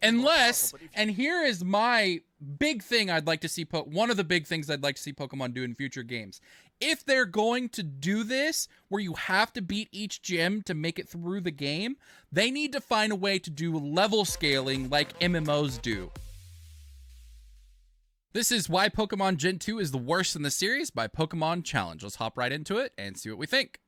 Unless, and here is my big thing I'd like to see, one of the big things I'd like to see Pokemon do in future games. If they're going to do this, where you have to beat each gym to make it through the game, they need to find a way to do level scaling like MMOs do. This is why Pokemon Gen 2 is the worst in the series by Pokemon Challenge. Let's hop right into it and see what we think.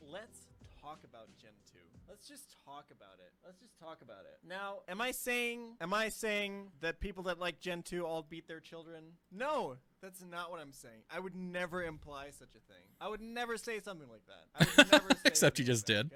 Let's talk about Gen 2. Let's just talk about it. Now, am I saying that people that like Gen 2 all beat their children? No, that's not what I'm saying. I would never imply such a thing. I would never say something like that. I would never say Except you just did. Okay?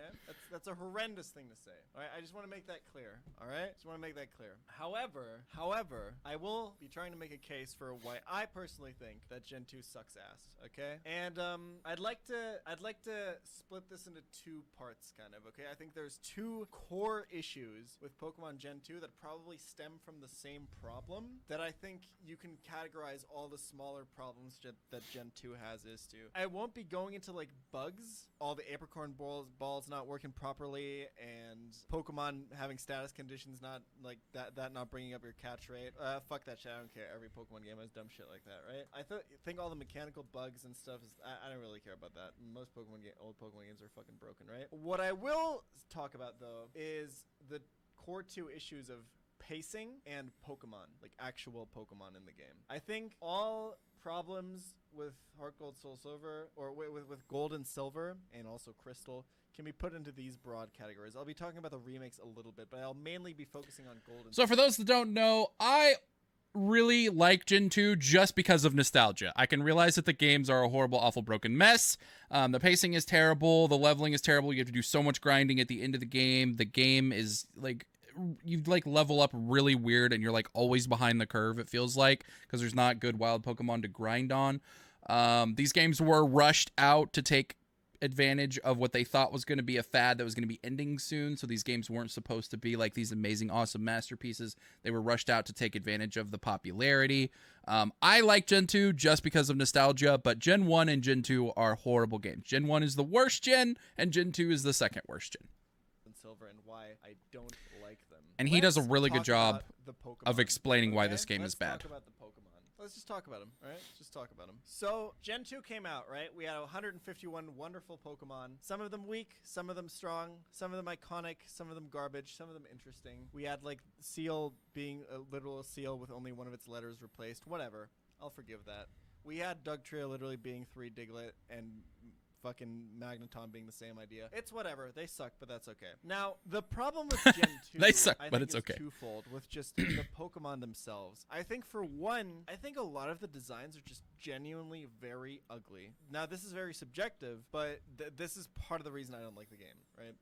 That's a horrendous thing to say. All right, I just want to make that clear. All right, just want to make that clear. However, I will be trying to make a case for why I personally think that Gen 2 sucks ass. Okay, and I'd like to split this into two parts, kind of. Okay, I think there's two core issues with Pokemon Gen 2 that probably stem from the same problem that I think you can categorize all the smaller problems that Gen 2 has is to. I won't be going into like bugs, all the apricorn balls not working properly, and Pokemon having status conditions not like that not bringing up your catch rate. Fuck that shit. I don't care. Every Pokemon game has dumb shit like that, right? I think all the mechanical bugs and stuff is I don't really care about that. Most old Pokemon games are fucking broken, right? What I will talk about though is the core two issues of pacing and Pokemon, like actual Pokemon in the game. I think all problems with Heart Gold, Soul Silver, or with Gold and Silver, and also Crystal, can be put into these broad categories. I'll be talking about the remakes a little bit, but I'll mainly be focusing on Gold and So for those that don't know, I really like Gen 2 just because of nostalgia. I can realize that the games are a horrible, awful, broken mess. The pacing is terrible. The leveling is terrible. You have to do so much grinding at the end of the game. The game is like, you like level up really weird and you're like always behind the curve, it feels like, because there's not good wild Pokemon to grind on. These games were rushed out to take advantage of what they thought was going to be a fad that was going to be ending soon. So these games weren't supposed to be like these amazing, awesome masterpieces. They were rushed out to take advantage of the popularity. I like Gen 2 just because of nostalgia, but Gen 1 and Gen 2 are horrible games. Gen 1 is the worst gen, and Gen 2 is the second worst gen. Silver and why I don't like them. And he does a really good job of explaining why this game is bad. Let's talk about the Pokemon. Let's just talk about them, all right? Just talk about them. So, Gen 2 came out, right? We had 151 wonderful Pokemon. Some of them weak, some of them strong, some of them iconic, some of them garbage, some of them interesting. We had, like, Seal being a literal seal with only one of its letters replaced. Whatever. I'll forgive that. We had Dugtrio literally being 3 Diglett and fucking Magneton being the same idea. It's whatever. They suck, but that's okay. Now, the problem with Gen 2 they suck, but it's okay. Twofold with just the Pokemon themselves. I think for one, I think a lot of the designs are just genuinely very ugly. Now, this is very subjective, but this is part of the reason I don't like the game, right?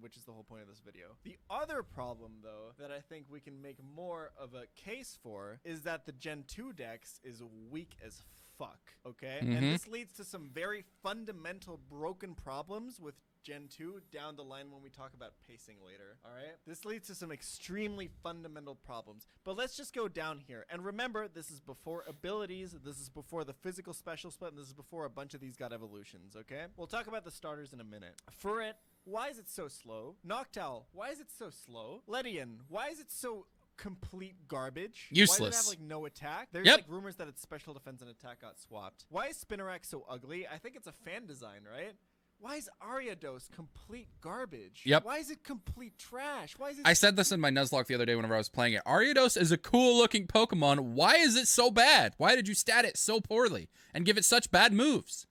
Which is the whole point of this video. The other problem, though, that I think we can make more of a case for is that the Gen 2 dex is weak as fuck, okay? And this leads to some very fundamental broken problems with Gen 2 down the line when we talk about pacing later, all right? This leads to some extremely fundamental problems. But let's just go down here. And remember, this is before abilities, this is before the physical special split, and this is before a bunch of these got evolutions, okay? We'll talk about the starters in a minute. Furret, why is it so slow? Noctowl, why is it so slow? Ledian, why is it so complete garbage? Useless. Why does it have like no attack? There's like rumors that its special defense and attack got swapped. Why is Spinarak so ugly? I think it's a fan design, right? Why is Ariados complete garbage? Why is it complete trash? Why is it? I said this in my Nuzlocke the other day whenever I was playing it. Ariados is a cool looking Pokemon. Why is it so bad? Why did you stat it so poorly and give it such bad moves?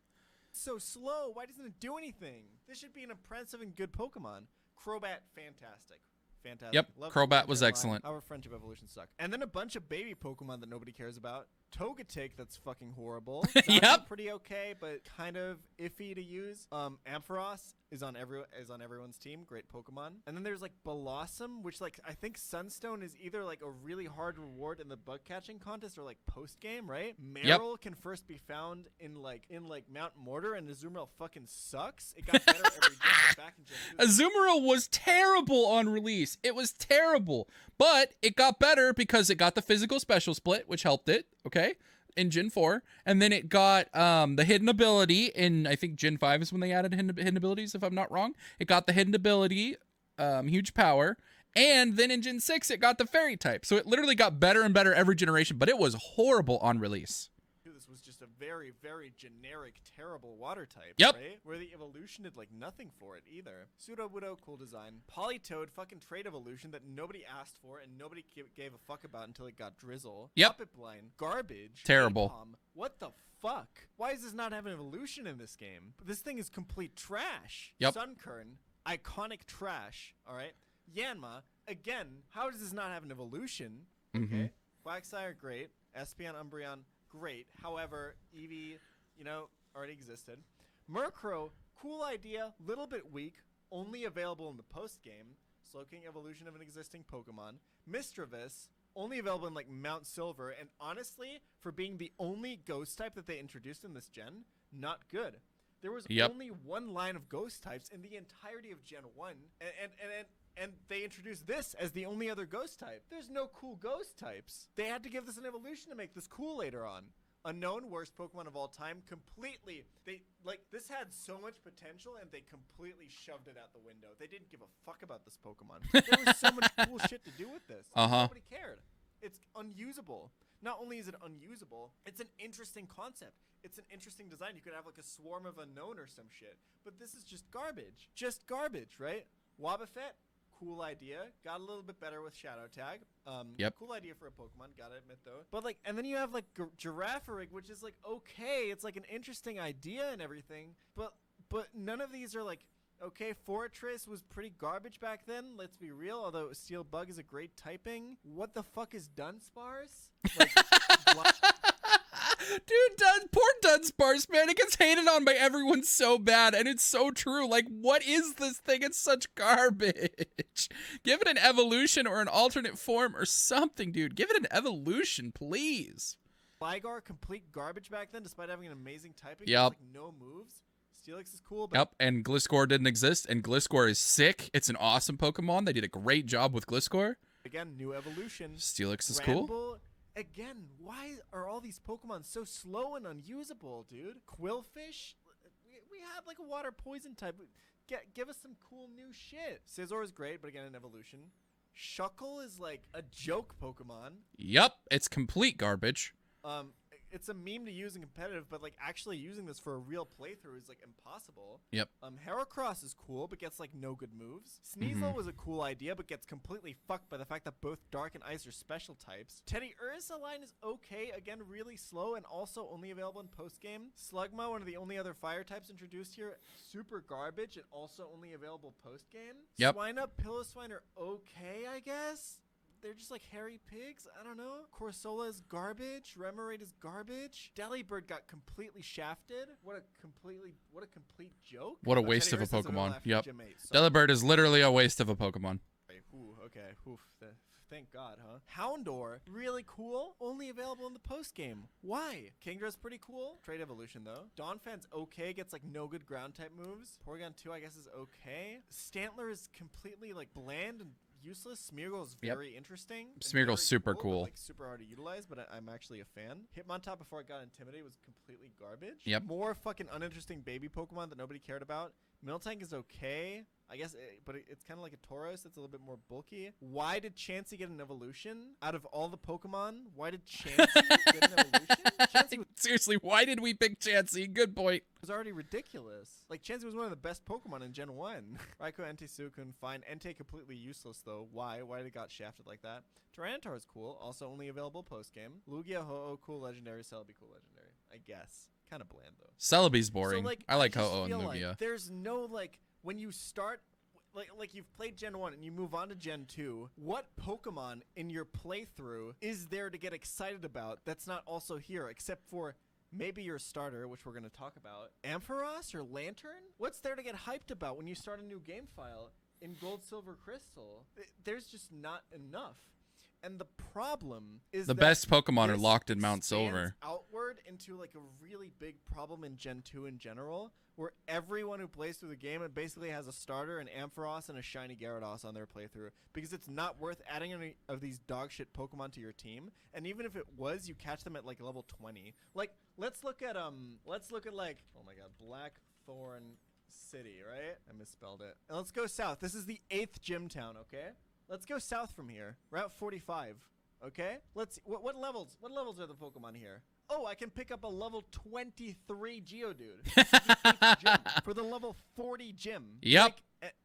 So slow. Why doesn't it do anything? This should be an impressive and good Pokemon. Crobat, fantastic. Fantastic. Yep, Crobat was excellent. Our friendship evolution suck. And then a bunch of baby Pokemon that nobody cares about. Togetic, that's fucking horrible. Yep. Pretty okay, but kind of iffy to use. Ampharos is on everyone's team. Great Pokemon. And then there's like Blossom, which like I think Sunstone is either like a really hard reward in the bug catching contest or like post game, right? Marill can first be found in like Mount Mortar, and Azumarill fucking sucks. It got better every day. Back in Gen 2. Azumarill was terrible on release. It was terrible, but it got better because it got the physical special split, which helped it. Okay. In Gen 4, and then it got the hidden ability in, I think Gen 5 is when they added hidden abilities, if I'm not wrong. It got the hidden ability huge power. And then in Gen 6, it got the fairy type. So it literally got better and better every generation, but it was horrible on release. This was just a very, very generic, terrible water type, Yep. right? Where the evolution did like nothing for it either. Pseudo-Widow, cool design. Polytoad, fucking trait evolution that nobody asked for and nobody gave a fuck about until it got Drizzle. Yep. Puppet Blind, garbage. Terrible. Napalm. What the fuck? Why does this not have an evolution in this game? This thing is complete trash. Yep. Sunkern, iconic trash, all right? Yanma, again, how does this not have an evolution? Okay. Quagsire, great. Espeon, Umbreon, great. However, Eevee, already existed. Murkrow, cool idea, little bit weak, only available in the post-game. Slowking evolution of an existing Pokemon. Misdreavus, only available in like Mount Silver, and honestly, for being the only ghost type that they introduced in this gen, not good. There was only one line of ghost types in the entirety of Gen 1, and they introduced this as the only other ghost type. There's no cool ghost types. They had to give this an evolution to make this cool later on. Unknown, worst Pokemon of all time, completely. This had so much potential, and they completely shoved it out the window. They didn't give a fuck about this Pokemon. There was so much cool shit to do with this. Nobody cared. It's unusable. Not only is it unusable, it's an interesting concept. It's an interesting design. You could have like a swarm of Unknown or some shit. But this is just garbage. Just garbage, right? Wobbuffet, cool idea. Got a little bit better with Shadow Tag. Cool idea for a Pokemon, gotta admit though. But like, and then you have like Girafarig, which is like okay, it's like an interesting idea and everything. But none of these are like okay. Fortress was pretty garbage back then. Let's be real. Although Steel Bug is a great typing. What the fuck is Dunsparce? Like, Dude, poor Dunsparce, man. It gets hated on by everyone so bad, and it's so true. Like, what is this thing? It's such garbage. Give it an evolution or an alternate form or something, dude. Give it an evolution, please. Gligar, complete garbage back then, despite having an amazing typing. Yep. Like, no moves. Steelix is cool, but... Yep, and Gliscor didn't exist, and Gliscor is sick. It's an awesome Pokemon. They did a great job with Gliscor. Again, new evolution. Steelix is cool. Again, why are all these Pokemon so slow and unusable, dude? Quillfish? We have like a water poison type. Give us some cool new shit. Scizor is great, but again, an evolution. Shuckle is like a joke Pokemon. Yep, it's complete garbage. It's a meme to use in competitive, but like actually using this for a real playthrough is like impossible. Yep. Heracross is cool, but gets like no good moves. Sneasel was a cool idea, but gets completely fucked by the fact that both Dark and Ice are special types. Teddy Ursaline is okay, again really slow and also only available in post game. Slugma, one of the only other fire types introduced here, super garbage and also only available post game. Yep. Swinub, Piloswine are okay, I guess. They're just like hairy pigs. I don't know. Corsola is garbage. Remoraid is garbage. Delibird got completely shafted. What a complete joke. What a waste of a Teddy Ursa's Pokemon. after Yep. Gym 8, so- Delibird is literally a waste of a Pokemon. Okay. Oof. Thank God, huh? Houndour, really cool. Only available in the post game. Why? Kingdra's pretty cool. Trade evolution though. Donphan's okay. Gets like no good ground type moves. Porygon 2 I guess is okay. Stantler is completely like bland and useless. Smeargle is very interesting. and Smeargle's very super but, cool. like super hard to utilize, but I'm actually a fan. Hitmontop before it got intimidated was completely garbage. Yep. More fucking uninteresting baby Pokemon that nobody cared about. Miltank is okay, I guess, but it's kind of like a Tauros. It's a little bit more bulky. Why did Chansey get an evolution? Out of all the Pokemon, why did Chansey get an evolution? Chansey Seriously, why did we pick Chansey? Good point. was already ridiculous. Like, Chansey was one of the best Pokemon in Gen 1. Raikou, Entei, Suicune, fine. Entei completely useless, though. Why? Why did it got shafted like that? Tyranitar is cool. Also only available post-game. Lugia, Ho-Oh, cool legendary. Celebi, cool legendary. I guess. Kind of bland, though. Celebi's boring. So, like, I like just Ho-Oh and feel Lugia. like there's no, like, when you start, like you've played Gen 1 and you move on to Gen 2, what Pokemon in your playthrough is there to get excited about that's not also here, except for maybe your starter, which we're going to talk about, Ampharos or Lantern? What's there to get hyped about when you start a new game file in Gold, Silver, Crystal? There's just not enough. And the problem is The that best Pokemon are this locked in Mount expands Silver. outward into like a really big problem in Gen 2 in general, where everyone who plays through the game it basically has a starter, an Ampharos, and a shiny Gyarados on their playthrough, because it's not worth adding any of these dogshit Pokemon to your team. And even if it was, you catch them at like level 20. Like, let's look at like, oh my god, Blackthorn city, right? I misspelled it. And let's go south. This is the 8th gym town, okay? Let's go south from here. Route 45, okay? Let's what levels are the Pokemon here? Oh, I can pick up a level 23 Geodude. This is the 8th gym for the level 40 gym. Yep.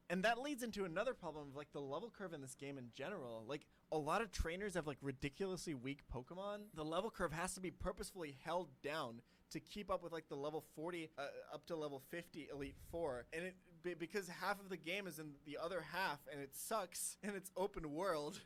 And that leads into another problem of like the level curve in this game in general. Like a lot of trainers have like ridiculously weak Pokemon. The level curve has to be purposefully held down to keep up with like the level 40 up to level 50 Elite Four, and because half of the game is in the other half, and it sucks, and it's open world.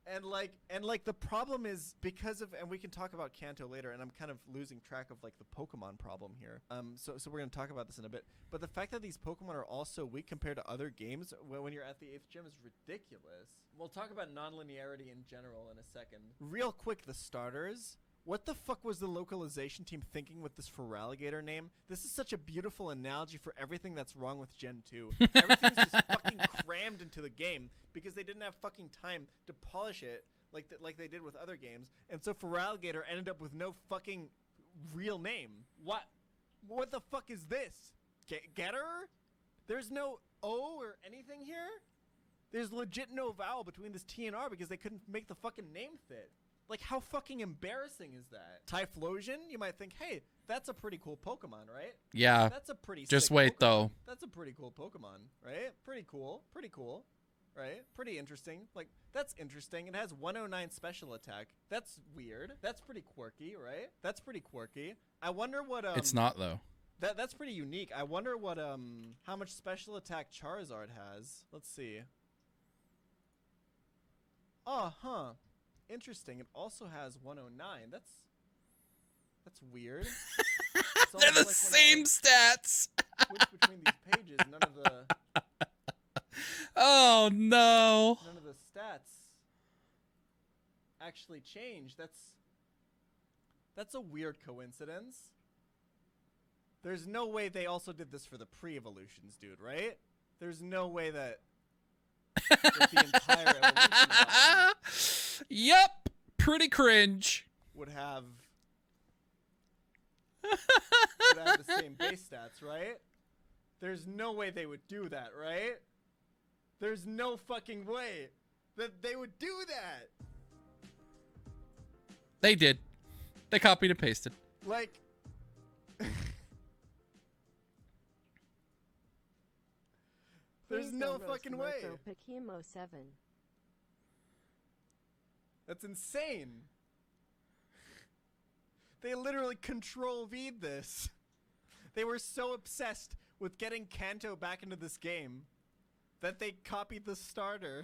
And like the problem is because of, and we can talk about Kanto later, and I'm kind of losing track of like the Pokemon problem here. So we're gonna talk about this in a bit. But the fact that these Pokemon are all so weak compared to other games when you're at the 8th gym is ridiculous. We'll talk about non-linearity in general in a second. Real quick, the starters. What the fuck was the localization team thinking with this Feraligatr name? This is such a beautiful analogy for everything that's wrong with Gen 2. Everything's just fucking crammed into the game because they didn't have fucking time to polish it like they did with other games. And so Feraligatr ended up with no fucking real name. What the fuck is this? Getter? There's no O or anything here? There's legit no vowel between this T and R because they couldn't make the fucking name fit. Like, how fucking embarrassing is that? Typhlosion? You might think, hey, that's a pretty cool Pokemon, right? Yeah. That's a pretty Just sick wait, Pokemon. though. That's a pretty cool Pokemon, right? Pretty cool, right? Pretty interesting. Like, that's interesting. It has 109 special attack. That's weird. That's pretty quirky, right? That's pretty quirky. I wonder what, It's not, though. That's pretty unique. I wonder what, how much special attack Charizard has. Let's see. Oh, huh. Interesting. It also has 109. That's weird. It's They're the almost like same stats. switch between these pages, none of the Oh no. none of the stats actually change. That's a weird coincidence. There's no way they also did this for the pre-evolutions, dude, right? There's no way that the entire evolution line Yep. Pretty cringe. would have the same base stats, right? There's no way they would do that, right? There's no fucking way that they would do that. They did. They copied and pasted. Like, there's no fucking way. Pokémon 7. That's insane. They literally control-V'd this. They were so obsessed with getting Kanto back into this game that they copied the starter.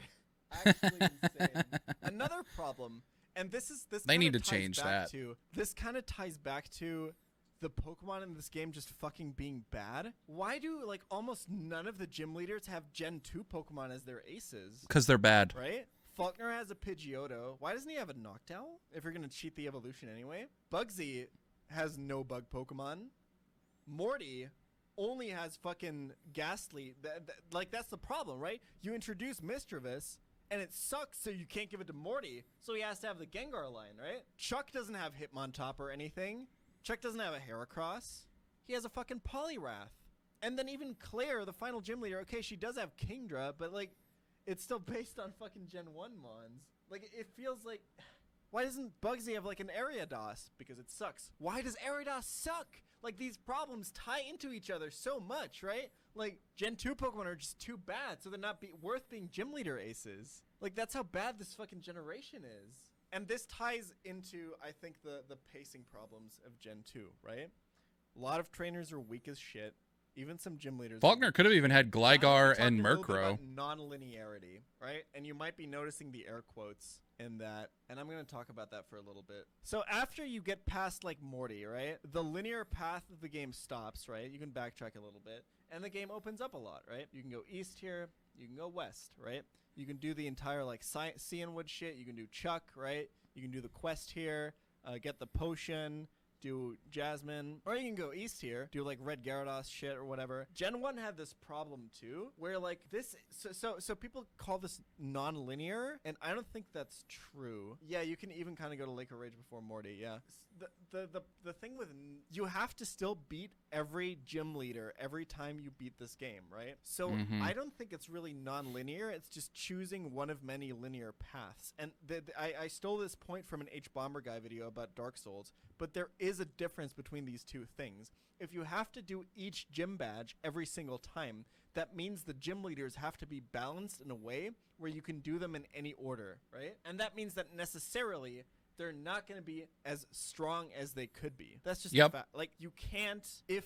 Actually insane. Another problem, and this They need to change that. This kind of ties back to the Pokemon in this game just fucking being bad. Why do like almost none of the gym leaders have Gen 2 Pokemon as their aces? Because they're bad. Right? Faulkner has a Pidgeotto. Why doesn't he have a Noctowl? If you're going to cheat the evolution anyway. Bugsy has no bug Pokemon. Morty only has fucking Ghastly. Like, that's the problem, right? You introduce Mischievous, and it sucks, so you can't give it to Morty. So he has to have the Gengar line, right? Chuck doesn't have Hitmontop or anything. Chuck doesn't have a Heracross. He has a fucking Poliwrath. And then even Claire, the final gym leader, okay, she does have Kingdra, but, like, it's still based on fucking Gen 1 Mons. Like, it feels like... Why doesn't Bugsy have, like, an Ariados? Because it sucks. Why does Ariados suck? Like, these problems tie into each other so much, right? Like, Gen 2 Pokemon are just too bad, so they're not worth being gym leader aces. Like, that's how bad this fucking generation is. And this ties into, I think, the pacing problems of Gen 2, right? A lot of trainers are weak as shit. Even some gym leaders. Faulkner could have even had Gligar and Murkrow. Non-linearity, right? And you might be noticing the air quotes in that, and I'm going to talk about that for a little bit. So after you get past, like, Morty, right? The linear path of the game stops, right? You can backtrack a little bit, and the game opens up a lot, right? You can go east here, you can go west, right? You can do the entire, like, Cianwood shit. You can do Chuck, right? You can do the quest here, get the potion, do Jasmine, or you can go east here, do like red Gyarados shit or whatever. Gen 1 had this problem too, where like this, so people call this non-linear, and I don't think that's true. Yeah, you can even kind of go to Lake of Rage before Morty, yeah. The thing with, you have to still beat every gym leader every time you beat this game, right? So I don't think it's really non-linear, it's just choosing one of many linear paths. And I stole this point from an H-Bomber guy video about Dark Souls, but there is a difference between these two things. If you have to do each gym badge every single time, that means the gym leaders have to be balanced in a way where you can do them in any order, right? And that means that necessarily they're not going to be as strong as they could be. That's just a fact. Like, you can't, if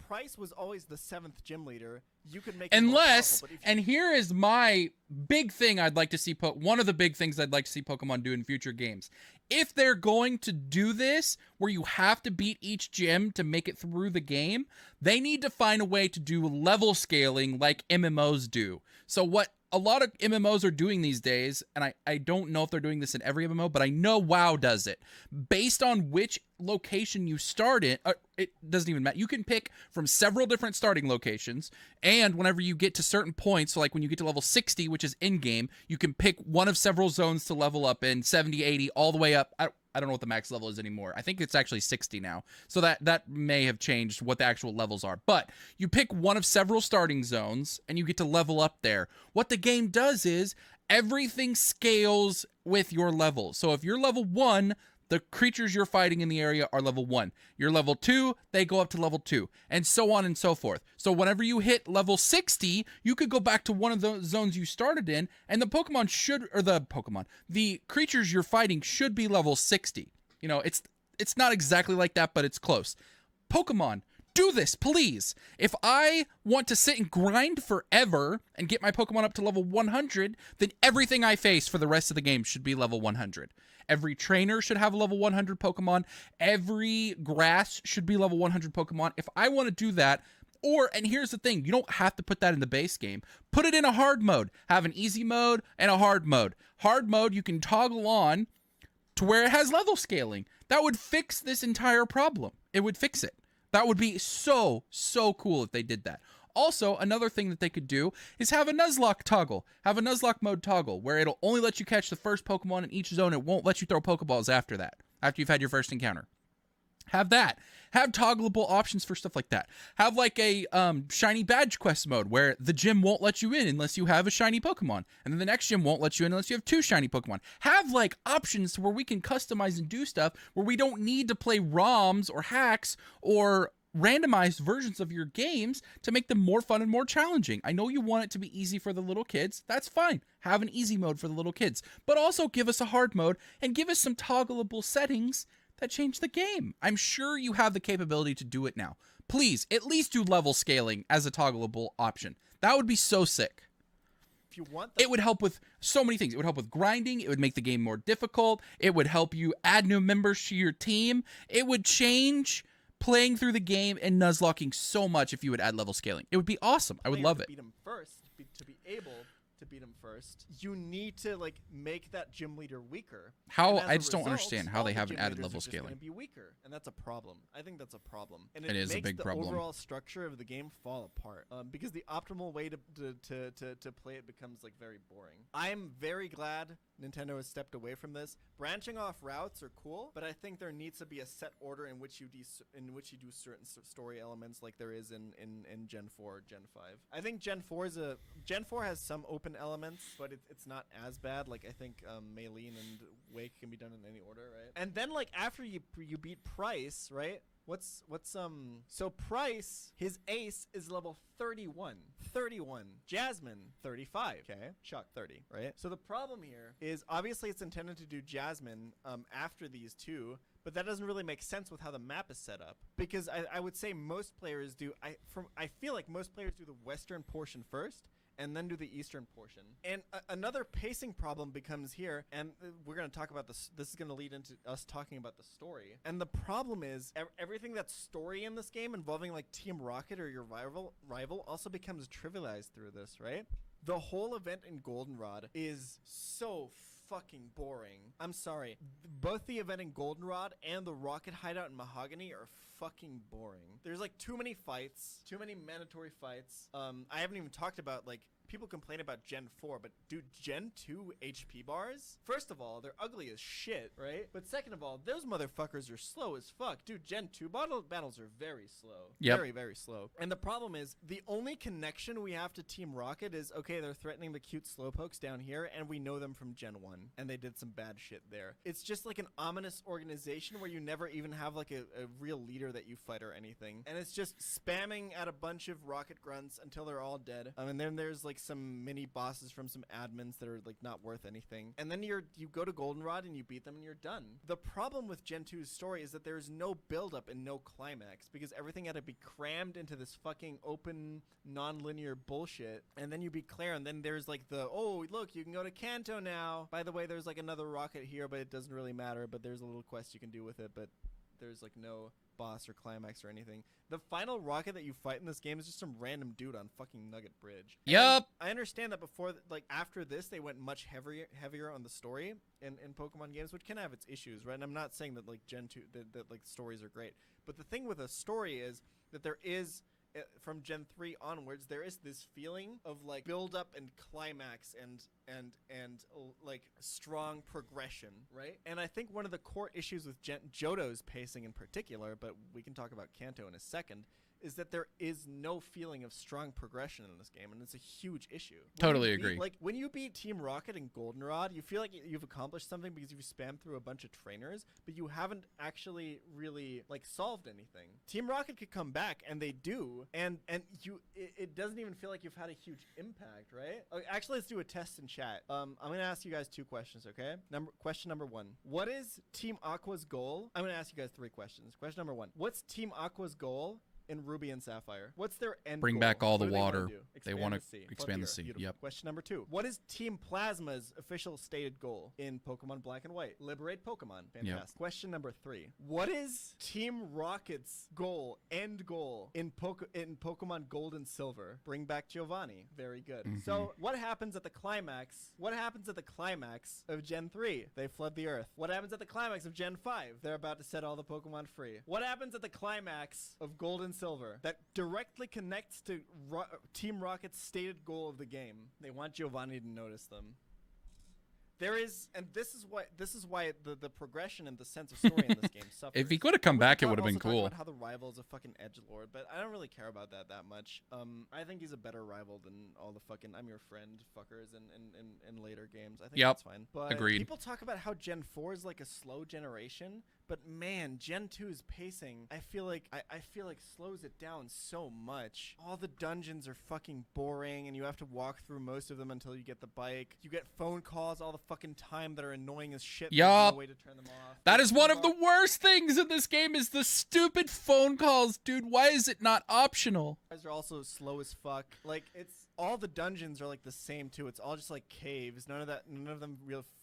Price was always the 7th gym leader, you could make unless, it more powerful, and here is my big thing I'd like to see, one of the big things I'd like to see Pokemon do in future games. If they're going to do this, where you have to beat each gym to make it through the game, they need to find a way to do level scaling like MMOs do. So what a lot of MMOs are doing these days, and I don't know if they're doing this in every MMO, but I know WoW does it. Based on which location you start in, it doesn't even matter. You can pick from several different starting locations, and whenever you get to certain points, so like when you get to level 60, which is in-game, you can pick one of several zones to level up in, 70, 80, all the way up. I don't know what the max level is anymore. I think it's actually 60 now. So that may have changed what the actual levels are. But you pick one of several starting zones and you get to level up there. What the game does is everything scales with your level. So if you're level 1, the creatures you're fighting in the area are level 1. You're level 2, they go up to level 2, and so on and so forth. So whenever you hit level 60, you could go back to one of the zones you started in, and the creatures you're fighting should be level 60. You know, it's not exactly like that, but it's close. Pokemon, do this, please. If I want to sit and grind forever and get my Pokemon up to level 100, then everything I face for the rest of the game should be level 100. Every trainer should have a level 100 Pokemon. Every grass should be level 100 Pokemon. If I want to do that, and here's the thing, you don't have to put that in the base game. Put it in a hard mode. Have an easy mode and a hard mode. Hard mode, you can toggle on to where it has level scaling. That would fix this entire problem. It would fix it. That would be so cool if they did that. Also, another thing that they could do is have a Nuzlocke toggle. Have a Nuzlocke mode toggle where it'll only let you catch the first Pokemon in each zone. It won't let you throw Pokeballs after that, after you've had your first encounter. Have that. Have toggleable options for stuff like that. Have like a shiny badge quest mode where the gym won't let you in unless you have a shiny Pokemon. And then the next gym won't let you in unless you have 2 shiny Pokemon. Have like options where we can customize and do stuff where we don't need to play ROMs or hacks or randomized versions of your games to make them more fun and more challenging. I know you want it to be easy for the little kids. That's fine. Have an easy mode for the little kids. But also give us a hard mode and give us some toggleable settings that change the game. I'm sure you have the capability to do it now. Please, at least do level scaling as a toggleable option. That would be so sick. If you want it would help with so many things. It would help with grinding. It would make the game more difficult. It would help you add new members to your team. It would change playing through the game and nuzlocking so much if you would add level scaling. It would be awesome. I would love it. To beat him first, to be able to beat him first, you need to like make that gym leader weaker. How? I just don't understand how they haven't added level scaling. Going to be weaker, and that's a problem. I think that's a problem, and it is a big problem. Makes the overall structure of the game fall apart because the optimal way to play it becomes like very boring. I'm very glad Nintendo has stepped away from this. Branching off routes are cool, but I think there needs to be a set order in which you do certain story elements, like there is in Gen 4 or Gen 5. I think Gen 4 has some open elements, but it's not as bad. Like I think Maylene and Wake can be done in any order, right? And then like after you beat Price, right? So Price, his ace is level 31. Jasmine, 35. Okay, Chuck, 30, right? So the problem here is obviously it's intended to do Jasmine after these two, but that doesn't really make sense with how the map is set up. Because I would say most players do, I feel like most players do the western portion first, and then do the eastern portion. And another pacing problem becomes here, and we're going to talk about this. This is going to lead into us talking about the story. And the problem is everything that's story in this game involving like Team Rocket or your rival also becomes trivialized through this, right? The whole event in Goldenrod is so fucking boring. I'm sorry. Both the event in Goldenrod and the rocket hideout in Mahogany are fucking boring. There's like too many fights, too many mandatory fights. I haven't even talked about like people complain about Gen 4, but dude, Gen 2 HP bars? First of all, they're ugly as shit, right? But second of all, those motherfuckers are slow as fuck. Dude, Gen 2 battles are very slow. Yep. Very, very slow. And the problem is, the only connection we have to Team Rocket is, okay, they're threatening the cute slowpokes down here, and we know them from Gen 1, and they did some bad shit there. It's just like an ominous organization where you never even have like a real leader that you fight or anything. And it's just spamming at a bunch of rocket grunts until they're all dead. And then there's like some mini bosses from some admins that are like not worth anything, and then you go to Goldenrod and you beat them and you're done. The problem with Gen 2's story is that there's no build up and no climax because everything had to be crammed into this fucking open non-linear bullshit, and then you beat Claire, and then there's like the, oh look, you can go to Kanto now, by the way, there's like another rocket here, but it doesn't really matter, but there's a little quest you can do with it, but there's like no boss or climax or anything. The final rocket that you fight in this game is just some random dude on fucking Nugget Bridge. Yup. I understand that before, like after this, they went much heavier on the story in Pokemon games, which can have its issues, right? And I'm not saying that like Gen 2 that like stories are great, but the thing with a story is that there is, from Gen 3 onwards, there is this feeling of like build up and climax and like strong progression, right? And I think one of the core issues with Johto's pacing in particular, but we can talk about Kanto in a second, is that there is no feeling of strong progression in this game, and it's a huge issue. Totally agree. Like when you beat Team Rocket and Goldenrod, you feel like you've accomplished something because you've spammed through a bunch of trainers, but you haven't actually really like solved anything. Team Rocket could come back, and they do, and it doesn't even feel like you've had a huge impact, right? Okay, actually, let's do a test in chat. I'm gonna ask you guys 2 questions, okay? Question number 1: what is Team Aqua's goal? I'm gonna ask you guys 3 questions. Question number 1: what's Team Aqua's goal in Ruby and Sapphire? What's their end Bring goal? back all the What do water. They want to expand the sea. Beautiful. Yep. Question number 2: what is Team Plasma's official stated goal in Pokemon Black and White? Liberate Pokemon. Fantastic. Yep. Question number 3: what is Team Rocket's end goal in Pokemon Gold and Silver? Bring back Giovanni. Very good. So what happens at the climax? What happens at the climax of Gen 3? They flood the Earth. What happens at the climax of Gen 5? They're about to set all the Pokemon free. What happens at the climax of Gold and Silver that directly connects to Team Rocket's stated goal of the game? They want Giovanni to notice them. There is, and this is why the progression and the sense of story in this game suffers. If he could have come back, it would have been cool. About how the rival is a fucking edgelord, but I don't really care about that much. I think he's a better rival than all the fucking I'm your friend fuckers in later games. I think that's fine. But agreed. People talk about how Gen 4 is like a slow generation, but man, Gen 2's pacing, I feel like slows it down so much. All the dungeons are fucking boring, and you have to walk through most of them until you get the bike. You get phone calls all the fucking time that are annoying as shit. Yup. There's no way to turn them off. That is one of the worst things in this game is the stupid phone calls, dude. Why is it not optional? Guys are also slow as fuck. Like, it's all the dungeons are like the same too. It's all just like caves. None of them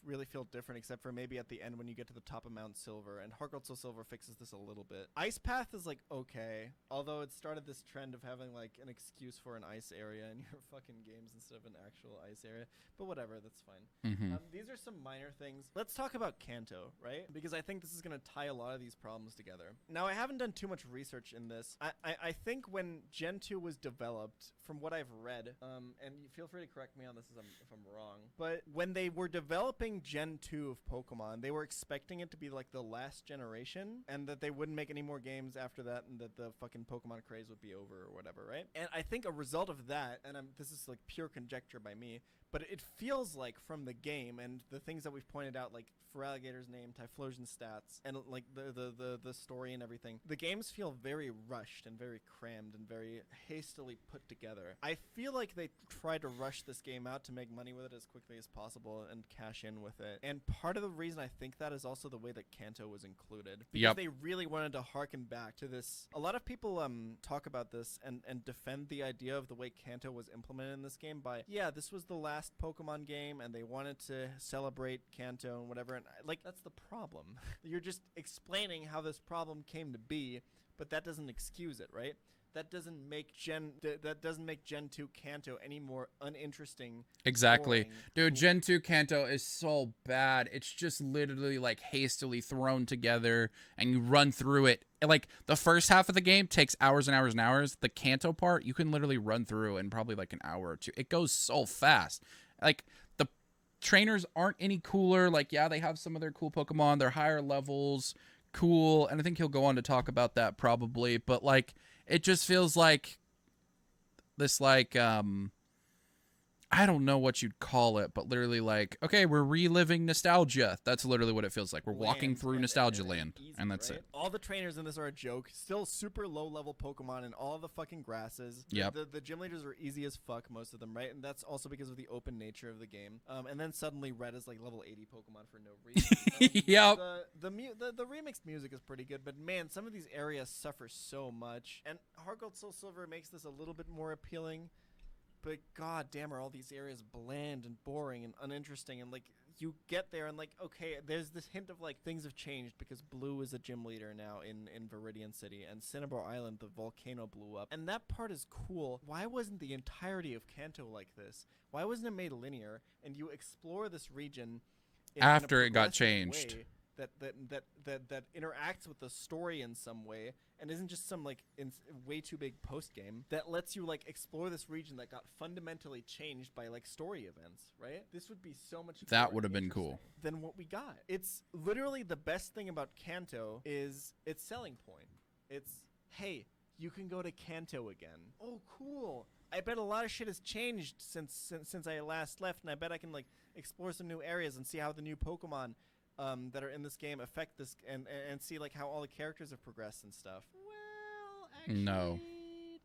really feel different, except for maybe at the end when you get to the top of Mount Silver. And Heart Gold Soul Silver fixes this a little bit. Ice Path is like okay, although it started this trend of having like an excuse for an ice area in your fucking games instead of an actual ice area. But whatever, that's fine. These are some minor things. Let's talk about Kanto, right? Because I think this is gonna tie a lot of these problems together. Now, I haven't done too much research in this. I think when Gen 2 was developed, from what I've read, and you feel free to correct me on this if I'm wrong, but when they were developing Gen 2 of Pokemon, they were expecting it to be like the last generation, and that they wouldn't make any more games after that, and that the fucking Pokemon craze would be over or whatever, right? And I think a result of that, and this is like pure conjecture by me, but it feels like from the game and the things that we've pointed out, like Feraligator's name, Typhlosion stats, and like the story and everything, the games feel very rushed and very crammed and very hastily put together. I feel like they tried to rush this game out to make money with it as quickly as possible and cash in with it. And part of the reason I think that is also the way that Kanto was included, because they really wanted to harken back to this. A lot of people talk about this and defend the idea of the way Kanto was implemented in this game by, yeah, this was the last Pokemon game and they wanted to celebrate Kanto and whatever, and like that's the problem. You're just explaining how this problem came to be, but that doesn't excuse it, right? that doesn't make Gen 2 Kanto any more uninteresting. Exactly. Boring. Dude, Gen 2 Kanto is so bad. It's just literally like hastily thrown together and you run through it. Like the first half of the game takes hours and hours and hours. The Kanto part, you can literally run through in probably like an hour or two. It goes so fast. Like the trainers aren't any cooler. Like, yeah, they have some of their cool Pokemon. They're higher levels. Cool. And I think he'll go on to talk about that probably. But like, it just feels like this like I don't know what you'd call it, but literally like, okay, we're reliving nostalgia. That's literally what it feels like. We're walking through nostalgia land, easy, and that's right? it. All the trainers in this are a joke. Still super low level Pokemon in all the fucking grasses. Yep. The gym leaders are easy as fuck, most of them, right? And that's also because of the open nature of the game. And then suddenly Red is like level 80 Pokemon for no reason. Yep. The remixed music is pretty good, but man, some of these areas suffer so much. And Heart Gold Soul Silver makes this a little bit more appealing. But god damn, are all these areas bland and boring and uninteresting, and like you get there and like, okay, there's this hint of like things have changed because Blue is a gym leader now in Viridian City, and Cinnabar Island, the volcano blew up, and that part is cool. Why wasn't the entirety of Kanto like this? Why wasn't it made linear and you explore this region After it got changed? That interacts with the story in some way and isn't just some like way too big post game that lets you like explore this region that got fundamentally changed by like story events, right? This would be so much That would have been cool than what we got. It's literally the best thing about Kanto is its selling point. It's, hey, you can go to Kanto again. Oh, cool. I bet a lot of shit has changed since I last left, and I bet I can like explore some new areas and see how the new Pokemon that are in this game affect this, and see like how all the characters have progressed and stuff. Well, actually, No.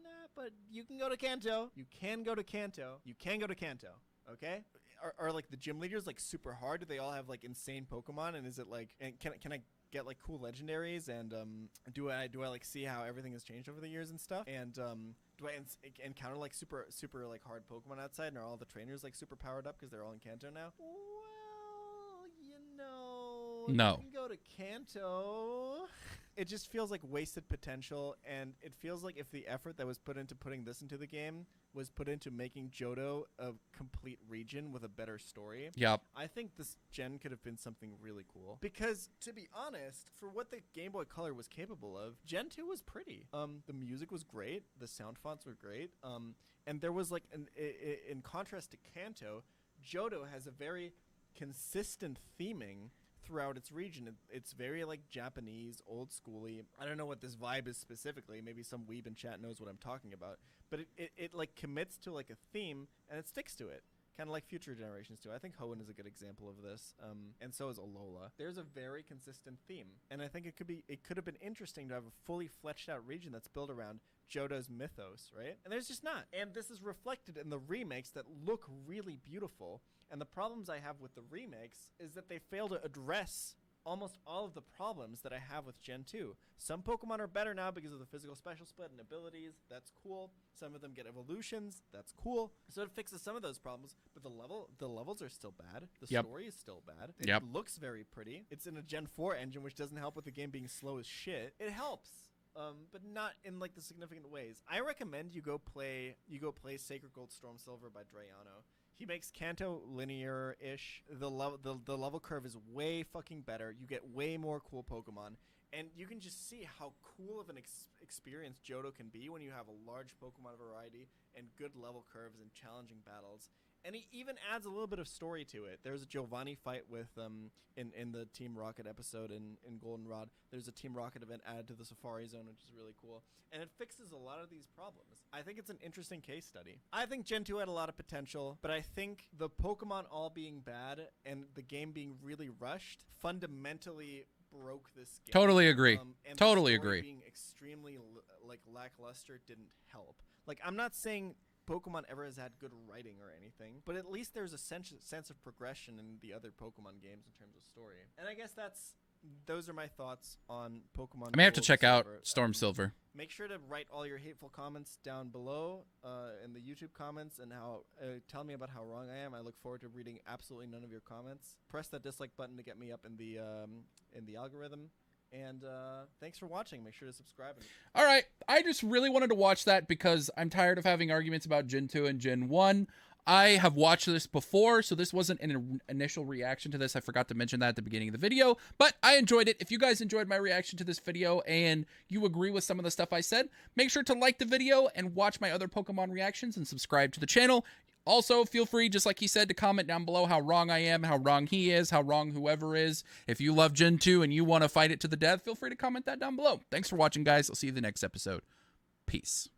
Nah, but you can go to Kanto. You can go to Kanto. You can go to Kanto. Okay? Are like the gym leaders like super hard? Do they all have like insane Pokemon? And is it like, and can I get like cool legendaries? And do I like see how everything has changed over the years and stuff? And do I encounter like super like hard Pokemon outside? And are all the trainers like super powered up because they're all in Kanto now? Well, you know, No. you can go to Kanto. It just feels like wasted potential, and it feels like if the effort that was put into putting this into the game was put into making Johto a complete region with a better story. Yep. I think this gen could have been something really cool. Because, to be honest, for what the Game Boy Color was capable of, Gen 2 was pretty. The music was great. The sound fonts were great. And there was like, in contrast to Kanto, Johto has a very consistent theming throughout its region. It's very like Japanese, old schooly. I don't know what this vibe is specifically. Maybe some weeb in chat knows what I'm talking about. But it like commits to like a theme and it sticks to it. Kind of like future generations do. I think Hoenn is a good example of this, and so is Alola. There's a very consistent theme, and I think it could have been interesting to have a fully fleshed out region that's built around Johto's mythos, right? And there's just not. And this is reflected in the remakes that look really beautiful. And the problems I have with the remakes is that they fail to address almost all of the problems that I have with Gen 2. Some Pokemon are better now because of the physical special split and abilities. That's cool. Some of them get evolutions. That's cool. So it fixes some of those problems, but the levels are still bad. The story is still bad. It looks very pretty. It's in a Gen 4 engine, which doesn't help with the game being slow as shit. It helps. But not in like the significant ways. I recommend you go play Sacred Gold Storm Silver by Drayano. He makes Kanto linear-ish. The level curve is way fucking better. You get way more cool Pokemon. And you can just see how cool of an experience Johto can be when you have a large Pokemon variety and good level curves and challenging battles. And he even adds a little bit of story to it. There's a Giovanni fight with in the Team Rocket episode in Goldenrod. There's a Team Rocket event added to the Safari Zone, which is really cool. And it fixes a lot of these problems. I think it's an interesting case study. I think Gen 2 had a lot of potential, but I think the Pokemon all being bad and the game being really rushed fundamentally broke this game. Totally agree. And Totally the story agree. being extremely like lackluster didn't help. Like, I'm not saying Pokemon ever has had good writing or anything, but at least there's a sense of progression in the other Pokemon games in terms of story. And I guess those are my thoughts on Pokemon. I may have to Gold check and out Silver. Storm Silver. Make sure to write all your hateful comments down below in the YouTube comments, and tell me about how wrong I am. I look forward to reading absolutely none of your comments. Press that dislike button to get me up in the algorithm. And thanks for watching. Make sure to subscribe. All right, I just really wanted to watch that because I'm tired of having arguments about Gen 2 and Gen 1. I have watched this before, so this wasn't an initial reaction to this. I forgot to mention that at the beginning of the video, but I enjoyed it. If you guys enjoyed my reaction to this video and you agree with some of the stuff I said, make sure to like the video and watch my other Pokemon reactions and subscribe to the channel. Also, feel free, just like he said, to comment down below how wrong I am, how wrong he is, how wrong whoever is. If you love Gen 2 and you want to fight it to the death, feel free to comment that down below. Thanks for watching, guys. I'll see you in the next episode. Peace.